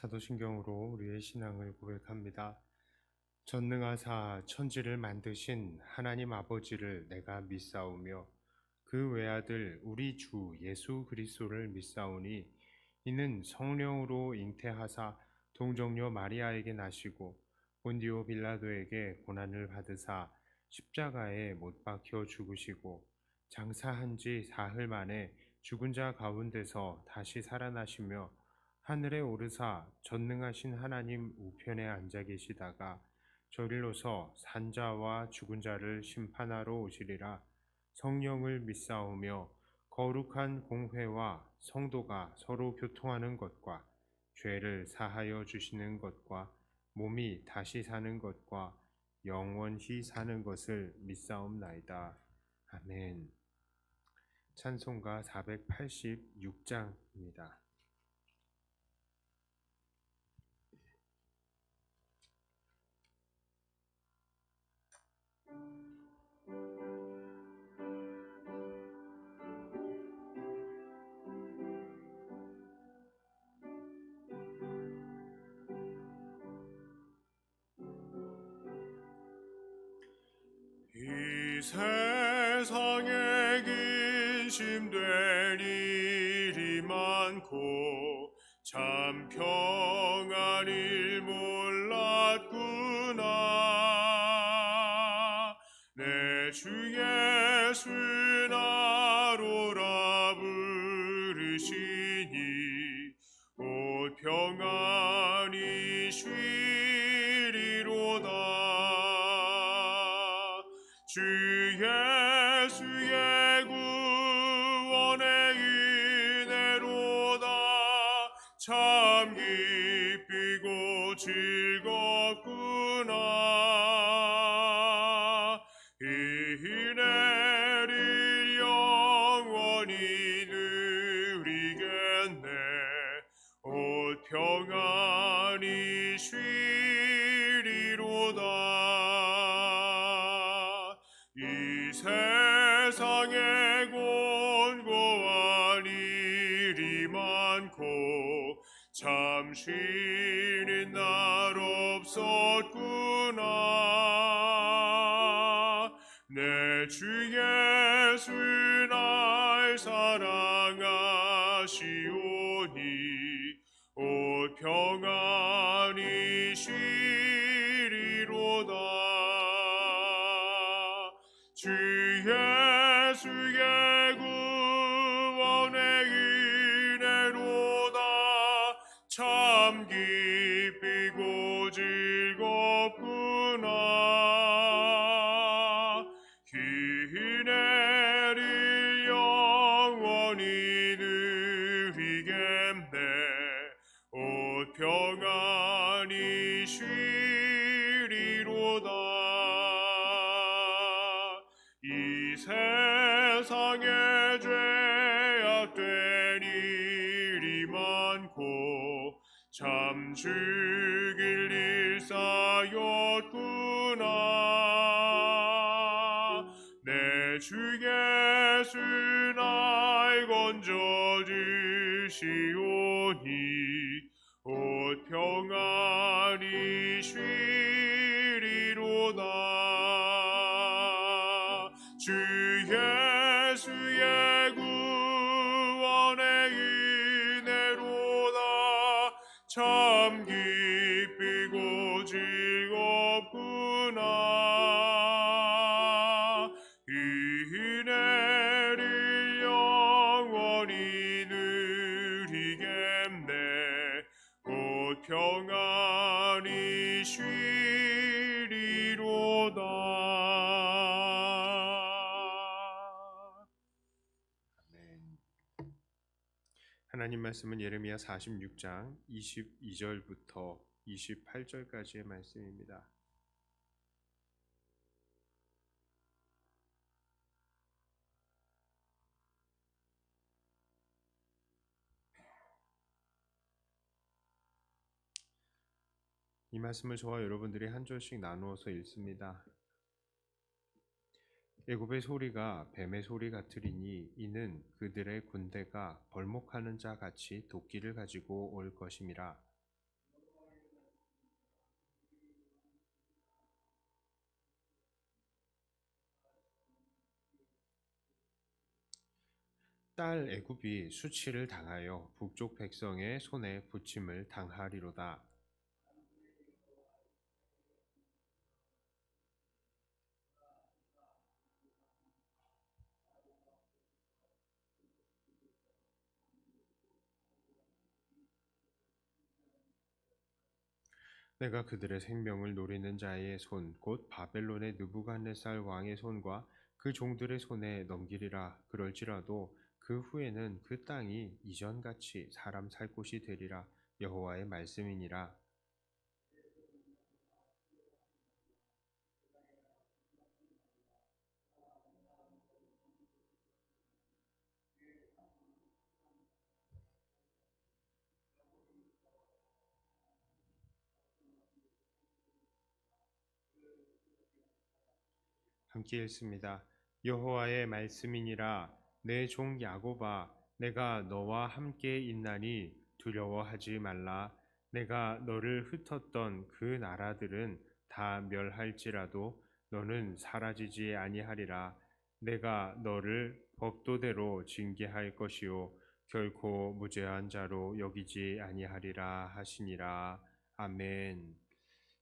사도신경으로 우리의 신앙을 고백합니다. 전능하사 천지를 만드신 하나님 아버지를 내가 믿사오며 그 외아들 우리 주 예수 그리스도를 믿사오니 이는 성령으로 잉태하사 동정녀 마리아에게 나시고 본디오 빌라도에게 고난을 받으사 십자가에 못 박혀 죽으시고 장사한 지 사흘 만에 죽은 자 가운데서 다시 살아나시며 하늘에 오르사 전능하신 하나님 우편에 앉아 계시다가 저리로서 산자와 죽은 자를 심판하러 오시리라. 성령을 믿사오며 거룩한 공회와 성도가 서로 교통하는 것과 죄를 사하여 주시는 것과 몸이 다시 사는 것과 영원히 사는 것을 믿사옵나이다. 아멘. 찬송가 486장입니다. 이 세상에 근심될 일이 많고 참 평안일 몰랐구나. 내 주 예수 나로라 부르시니 곧 평안히 쉬리로다. 주 예수의 구원의 은혜로다. 참 기쁘고 즐겁구나. 이 은혜를 영원히 누리겠네. 곧 평안히 쉬리로다. 이 세상에 곤고한 일이 많고 참 쉬는 날 없었구나. 내 주 예수 날 사랑하시오니 곧 평안히 쉬리로다. 주 예수의 구원의 은혜로다. 참 기쁘고 즐겁구나. 그 은혜를 영원히 누리겠네. 곧 평안히 쉬리로다. 이 세상에 죄악된 일이 많고 참 죽일 일 쌓였구나. 내 주 예수 날 건져주시오니 곧 평안히 쉬리로다. 주 예수의 구원의 은혜로다. 참 기쁘고 즐겁구나. 이 은혜를 영원히 누리겠네. 곧 평안히 쉬리로다. 하나님 말씀은 예레미야 46장 22절부터 28절까지의 말씀입니다. 이 말씀을 저와 여러분들이 한 절씩 나누어서 읽습니다. 애굽의 소리가 뱀의 소리 같으리니 이는 그들의 군대가 벌목하는 자 같이 도끼를 가지고 올 것임이라. 딸 애굽이 수치를 당하여 북쪽 백성의 손에 부침을 당하리로다. 내가 그들의 생명을 노리는 자의 손, 곧 바벨론의 느부갓네살 왕의 손과 그 종들의 손에 넘기리라. 그럴지라도 그 후에는 그 땅이 이전같이 사람 살 곳이 되리라. 여호와의 말씀이니라. 함께 읽습니다. 여호와의 말씀이니라. 내 종 야곱아, 내가 너와 함께 있나니 두려워하지 말라. 내가 너를 흩었던 그 나라들은 다 멸할지라도 너는 사라지지 아니하리라. 내가 너를 법도대로 징계할 것이요 결코 무죄한 자로 여기지 아니하리라 하시니라. 아멘.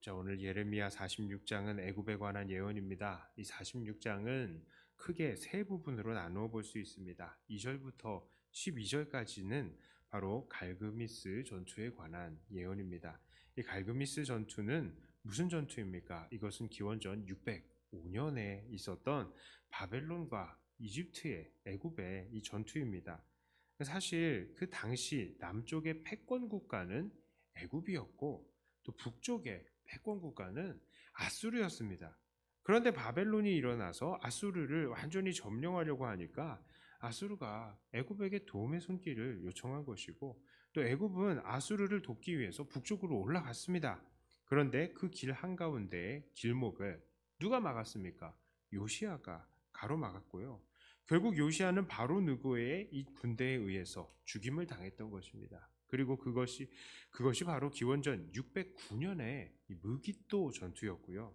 자, 오늘 예레미야 46장은 애굽에 관한 예언입니다. 이 46장은 크게 세 부분으로 나누어 볼 수 있습니다. 2절부터 12절까지는 바로 갈그미스 전투에 관한 예언입니다. 이 갈그미스 전투는 무슨 전투입니까? 이것은 기원전 605년에 있었던 바벨론과 이집트의 애굽의 이 전투입니다. 사실 그 당시 남쪽의 패권 국가는 애굽이었고 또 북쪽의 패권 국가는 아수르였습니다. 그런데 바벨론이 일어나서 아수르를 완전히 점령하려고 하니까 아수르가 애굽에게 도움의 손길을 요청한 것이고 또 애굽은 아수르를 돕기 위해서 북쪽으로 올라갔습니다. 그런데 그 길 한가운데에 길목을 누가 막았습니까? 요시야가 가로막았고요. 결국 요시야는 바로 느고의 이 군대에 의해서 죽임을 당했던 것입니다. 그리고 그것이 바로 기원전 609년의 무기또 전투였고요.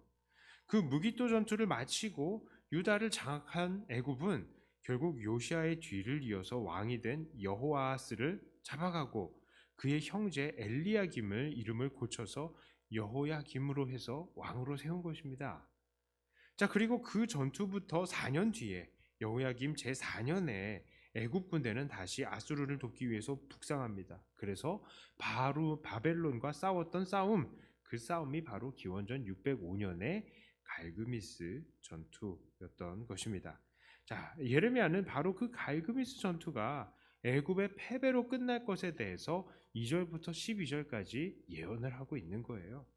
그 무기또 전투를 마치고 유다를 장악한 애굽은 결국 요시아의 뒤를 이어서 왕이 된 여호아스를 잡아가고 그의 형제 엘리야김을 이름을 고쳐서 여호야김으로 해서 왕으로 세운 것입니다. 자, 그리고 그 전투부터 4년 뒤에 여호야김 제4년에 애굽 군대는 다시 아수르를 돕기 위해서 북상합니다. 그래서 바로 바벨론과 싸웠던 싸움, 그 싸움이 바로 기원전 605년의 갈그미스 전투였던 것입니다. 자, 예레미야는 바로 그 갈그미스 전투가 애굽의 패배로 끝날 것에 대해서 2절부터 12절까지 예언을 하고 있는 거예요.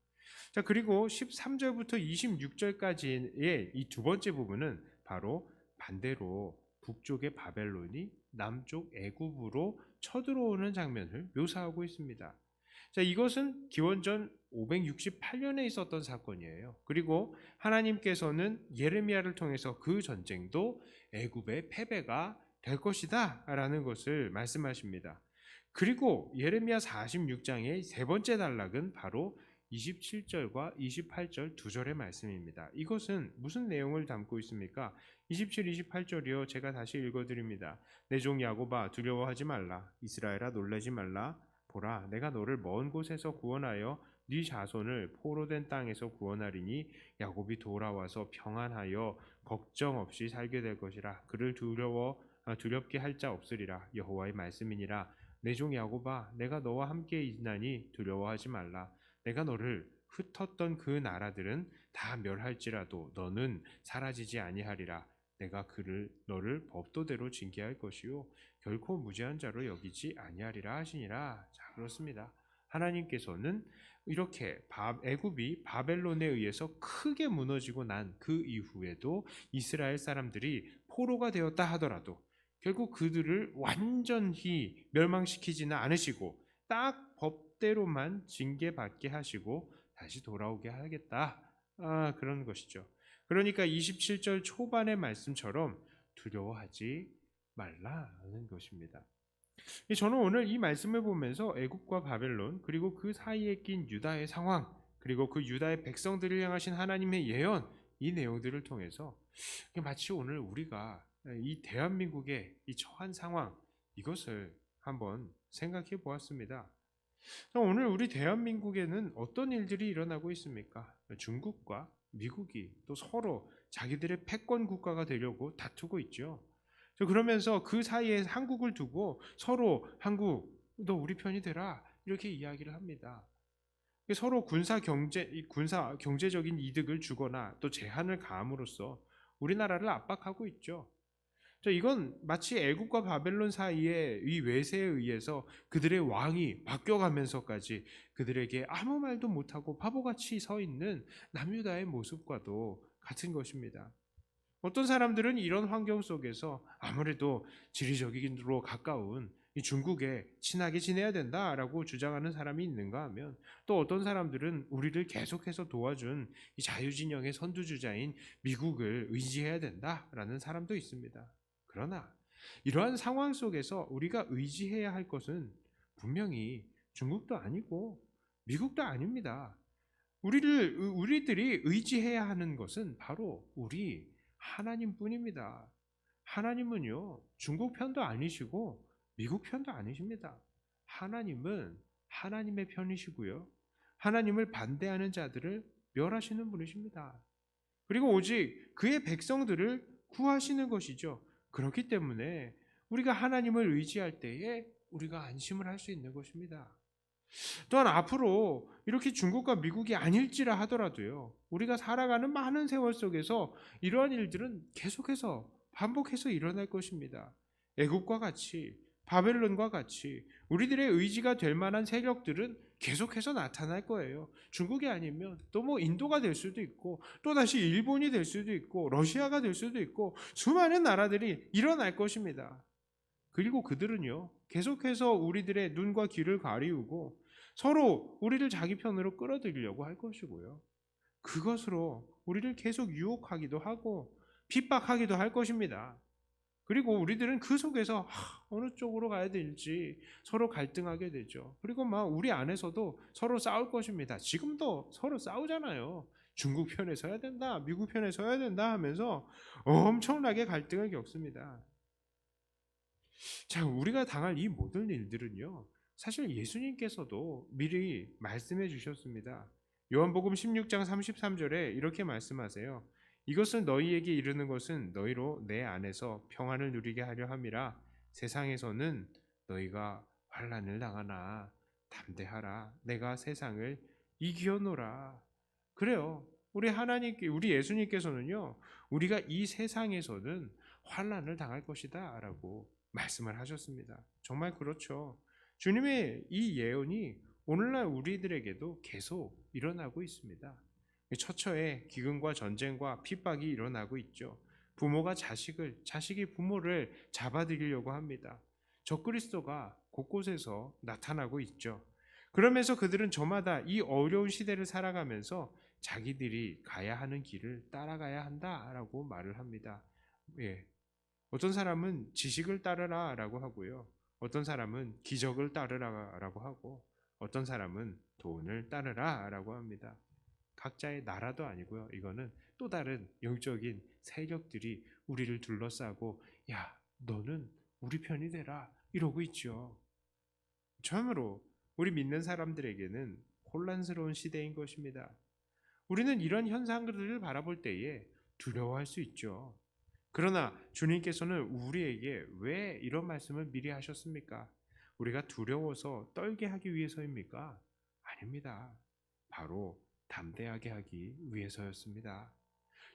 자, 그리고 13절부터 26절까지의 이 두 번째 부분은 바로 반대로 북쪽의 바벨론이 남쪽 애굽으로 쳐들어오는 장면을 묘사하고 있습니다. 자, 이것은 기원전 568년에 있었던 사건이에요. 그리고 하나님께서는 예레미야를 통해서 그 전쟁도 애굽의 패배가 될 것이다 라는 것을 말씀하십니다. 그리고 예레미야 46장의 세 번째 단락은 바로 27절과 28절 두 절의 말씀입니다. 이것은 무슨 내용을 담고 있습니까? 27, 28절이요. 제가 다시 읽어드립니다. 내 종 야곱아 두려워하지 말라. 이스라엘아 놀라지 말라. 보라 내가 너를 먼 곳에서 구원하여 네 자손을 포로된 땅에서 구원하리니 야곱이 돌아와서 평안하여 걱정 없이 살게 될 것이라. 그를 두렵게 할 자 없으리라. 여호와의 말씀이니라. 내 종 야곱아 내가 너와 함께 있나니 두려워하지 말라. 내가 너를 흩었던 그 나라들은 다 멸할지라도 너는 사라지지 아니하리라. 내가 너를 법도대로 징계할 것이요 결코 무죄한 자로 여기지 아니하리라 하시니라. 자, 그렇습니다. 하나님께서는 이렇게 애굽이 바벨론에 의해서 크게 무너지고 난 그 이후에도 이스라엘 사람들이 포로가 되었다 하더라도 결국 그들을 완전히 멸망시키지는 않으시고 딱 법대로만 징계받게 하시고 다시 돌아오게 하겠다. 그런 것이죠. 그러니까 27절 초반의 말씀처럼 두려워하지 말라는 것입니다. 저는 오늘 이 말씀을 보면서 애굽과 바벨론 그리고 그 사이에 낀 유다의 상황 그리고 그 유다의 백성들을 향하신 하나님의 예언 이 내용들을 통해서 마치 오늘 우리가 이 대한민국의 이 처한 상황, 이것을 한번 생각해 보았습니다. 오늘 우리 대한민국에는 어떤 일들이 일어나고 있습니까? 중국과 미국이 또 서로 자기들의 패권 국가가 되려고 다투고 있죠. 그러면서 그 사이에 한국을 두고 서로 한국 너 우리 편이 되라 이렇게 이야기를 합니다. 서로 군사 경제적인 이득을 주거나 또 제한을 가함으로써 우리나라를 압박하고 있죠. 이건 마치 애국과 바벨론 사이에 이 외세에 의해서 그들의 왕이 바뀌어가면서까지 그들에게 아무 말도 못하고 바보같이 서 있는 남유다의 모습과도 같은 것입니다. 어떤 사람들은 이런 환경 속에서 아무래도 지리적으로 가까운 이 중국에 친하게 지내야 된다라고 주장하는 사람이 있는가 하면, 또 어떤 사람들은 우리를 계속해서 도와준 이 자유진영의 선두주자인 미국을 의지해야 된다라는 사람도 있습니다. 그러나 이러한 상황 속에서 우리가 의지해야 할 것은 분명히 중국도 아니고 미국도 아닙니다. 우리들이 의지해야 하는 것은 바로 우리 하나님뿐입니다. 하나님은요, 중국 편도 아니시고 미국 편도 아니십니다. 하나님은 하나님의 편이시고요. 하나님을 반대하는 자들을 멸하시는 분이십니다. 그리고 오직 그의 백성들을 구하시는 것이죠. 그렇기 때문에 우리가 하나님을 의지할 때에 우리가 안심을 할 수 있는 것입니다. 또한 앞으로 이렇게 중국과 미국이 아닐지라 하더라도요, 우리가 살아가는 많은 세월 속에서 이러한 일들은 계속해서 반복해서 일어날 것입니다. 애국과 같이, 바벨론과 같이 우리들의 의지가 될 만한 세력들은 계속해서 나타날 거예요. 중국이 아니면 또 뭐 인도가 될 수도 있고, 또 다시 일본이 될 수도 있고, 러시아가 될 수도 있고, 수많은 나라들이 일어날 것입니다. 그리고 그들은요, 계속해서 우리들의 눈과 귀를 가리우고 서로 우리를 자기 편으로 끌어들이려고 할 것이고요. 그것으로 우리를 계속 유혹하기도 하고 핍박하기도 할 것입니다. 그리고 우리들은 그 속에서 어느 쪽으로 가야 될지 서로 갈등하게 되죠. 그리고 막 우리 안에서도 서로 싸울 것입니다. 지금도 서로 싸우잖아요. 중국 편에 서야 된다, 미국 편에 서야 된다 하면서 엄청나게 갈등을 겪습니다. 자, 우리가 당할 이 모든 일들은요, 사실 예수님께서도 미리 말씀해 주셨습니다. 요한복음 16장 33절에 이렇게 말씀하세요. 이것을 너희에게 이르는 것은 너희로 내 안에서 평안을 누리게 하려 함이라. 세상에서는 너희가 환난을 당하나 담대하라. 내가 세상을 이기었노라. 그래요. 우리 예수님께서는요, 우리가 이 세상에서는 환난을 당할 것이다라고 말씀을 하셨습니다. 정말 그렇죠. 주님의 이 예언이 오늘날 우리들에게도 계속 일어나고 있습니다. 처처에 기근과 전쟁과 핍박이 일어나고 있죠. 부모가 자식이 부모를 잡아들이려고 합니다. 적그리스도가 곳곳에서 나타나고 있죠. 그러면서 그들은 저마다 이 어려운 시대를 살아가면서 자기들이 가야 하는 길을 따라가야 한다라고 말을 합니다. 예. 어떤 사람은 지식을 따르라라고 하고요. 어떤 사람은 기적을 따르라라고 하고, 어떤 사람은 돈을 따르라라고 합니다. 각자의 나라도 아니고요. 이거는 또 다른 영적인 세력들이 우리를 둘러싸고, 야, 너는 우리 편이 되라 이러고 있죠. 참으로 우리 믿는 사람들에게는 혼란스러운 시대인 것입니다. 우리는 이런 현상들을 바라볼 때에 두려워할 수 있죠. 그러나 주님께서는 우리에게 왜 이런 말씀을 미리 하셨습니까? 우리가 두려워서 떨게 하기 위해서입니까? 아닙니다. 바로 담대하게 하기 위해서였습니다.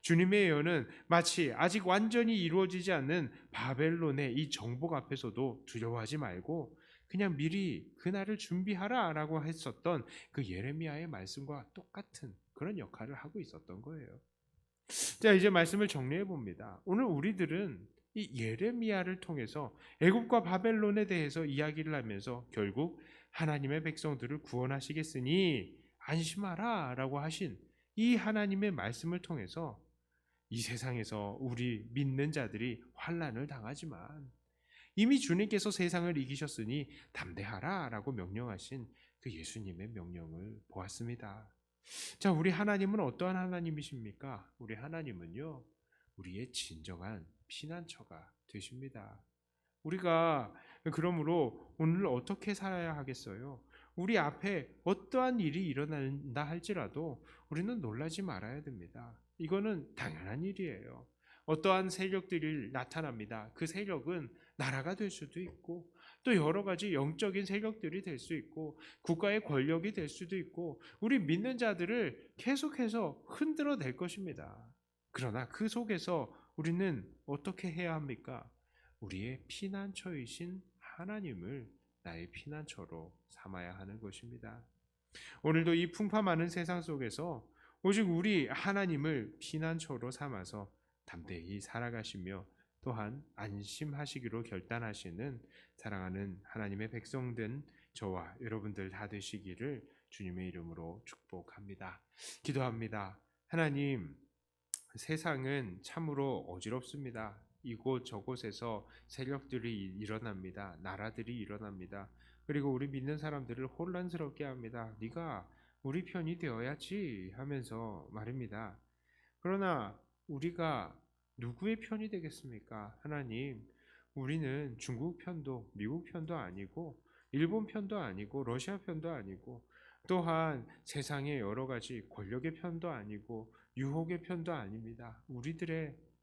주님의 예언은 마치 아직 완전히 이루어지지 않는 바벨론의 이 정복 앞에서도 두려워하지 말고 그냥 미리 그날을 준비하라라고 했었던 그 예레미야의 말씀과 똑같은 그런 역할을 하고 있었던 거예요. 자, 이제 말씀을 정리해 봅니다. 오늘 우리들은 이 예레미야를 통해서 애굽과 바벨론에 대해서 이야기를 하면서 결국 하나님의 백성들을 구원하시겠으니 안심하라 라고 하신 이 하나님의 말씀을 통해서 이 세상에서 우리 믿는 자들이 환난을 당하지만 이미 주님께서 세상을 이기셨으니 담대하라 라고 명령하신 그 예수님의 명령을 보았습니다. 자, 우리 하나님은 어떠한 하나님이십니까? 우리 하나님은요, 우리의 진정한 피난처가 되십니다. 우리가 그러므로 오늘 어떻게 살아야 하겠어요? 우리 앞에 어떠한 일이 일어난다 할지라도 우리는 놀라지 말아야 됩니다. 이거는 당연한 일이에요. 어떠한 세력들이 나타납니다. 그 세력은 나라가 될 수도 있고 또 여러 가지 영적인 세력들이 될 수 있고 국가의 권력이 될 수도 있고 우리 믿는 자들을 계속해서 흔들어 낼 것입니다. 그러나 그 속에서 우리는 어떻게 해야 합니까? 우리의 피난처이신 하나님을 나의 피난처로 삼아야 하는 것입니다. 오늘도 이 풍파 많은 세상 속에서 오직 우리 하나님을 피난처로 삼아서 담대히 살아가시며 또한 안심하시기로 결단하시는 사랑하는 하나님의 백성된 저와 여러분들 다 되시기를 주님의 이름으로 축복합니다. 기도합니다. 하나님, 세상은 참으로 어지럽습니다. 이곳 저곳에서 세력들이 일어납니다. 나라들이 일어납니다. 그리고 우리 믿는 사람들을 혼란스럽게 합니다. 네가 우리 편이 되어야지 하면서 말입니다. 그러나 우리가 누구의 편이 되겠습니까? 하나님, 우리는 중국 편도 미국 편도 아니고 일본 편도 아니고 러시아 편도 아니고 또한 세상의 여러 가지 권력의 편도 아니고 유혹의 편도 아닙니다.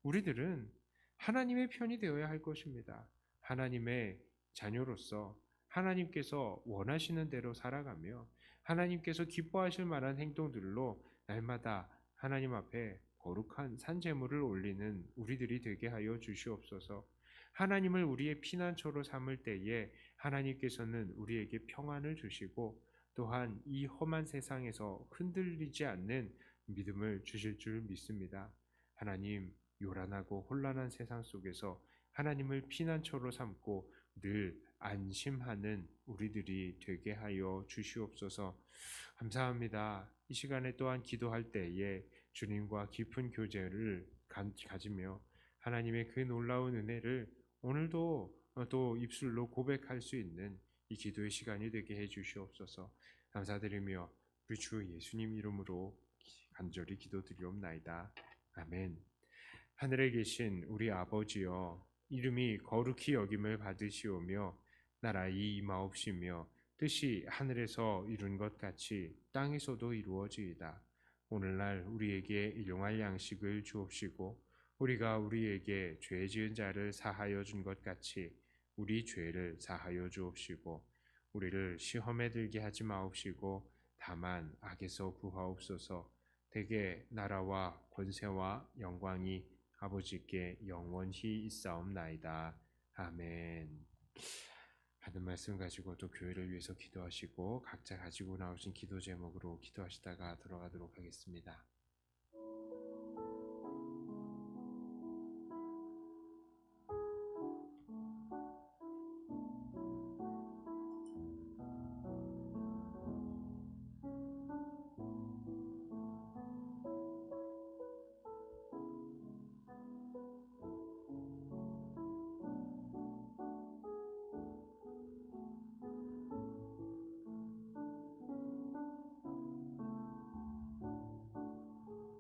우리들은 하나님의 편이 되어야 할 것입니다. 하나님의 자녀로서 하나님께서 원하시는 대로 살아가며 하나님께서 기뻐하실 만한 행동들로 날마다 하나님 앞에 거룩한 산제물을 올리는 우리들이 되게 하여 주시옵소서. 하나님을 우리의 피난처로 삼을 때에 하나님께서는 우리에게 평안을 주시고 또한 이 험한 세상에서 흔들리지 않는 믿음을 주실 줄 믿습니다. 하나님, 요란하고 혼란한 세상 속에서 하나님을 피난처로 삼고 늘 안심하는 우리들이 되게 하여 주시옵소서. 감사합니다. 이 시간에 또한 기도할 때에 주님과 깊은 교제를 가지며 하나님의 그 놀라운 은혜를 오늘도 또 입술로 고백할 수 있는 이 기도의 시간이 되게 해 주시옵소서. 감사드리며 우리 주 예수님 이름으로 간절히 기도드리옵나이다. 아멘. 하늘에 계신 우리 아버지여, 이름이 거룩히 여김을 받으시오며 나라의 임하옵시며 뜻이 하늘에서 이룬 것 같이 땅에서도 이루어지이다. 오늘날 우리에게 일용할 양식을 주옵시고 우리가 우리에게 죄 지은 자를 사하여 준 것 같이 우리 죄를 사하여 주옵시고 우리를 시험에 들게 하지 마옵시고 다만 악에서 구하옵소서. 대개 나라와 권세와 영광이 아버지께 영원히 있사옵나이다. 아멘. 받은 말씀 가지고 또 교회를 위해서 기도하시고 각자 가지고 나오신 기도 제목으로 기도하시다가 들어가도록 하겠습니다.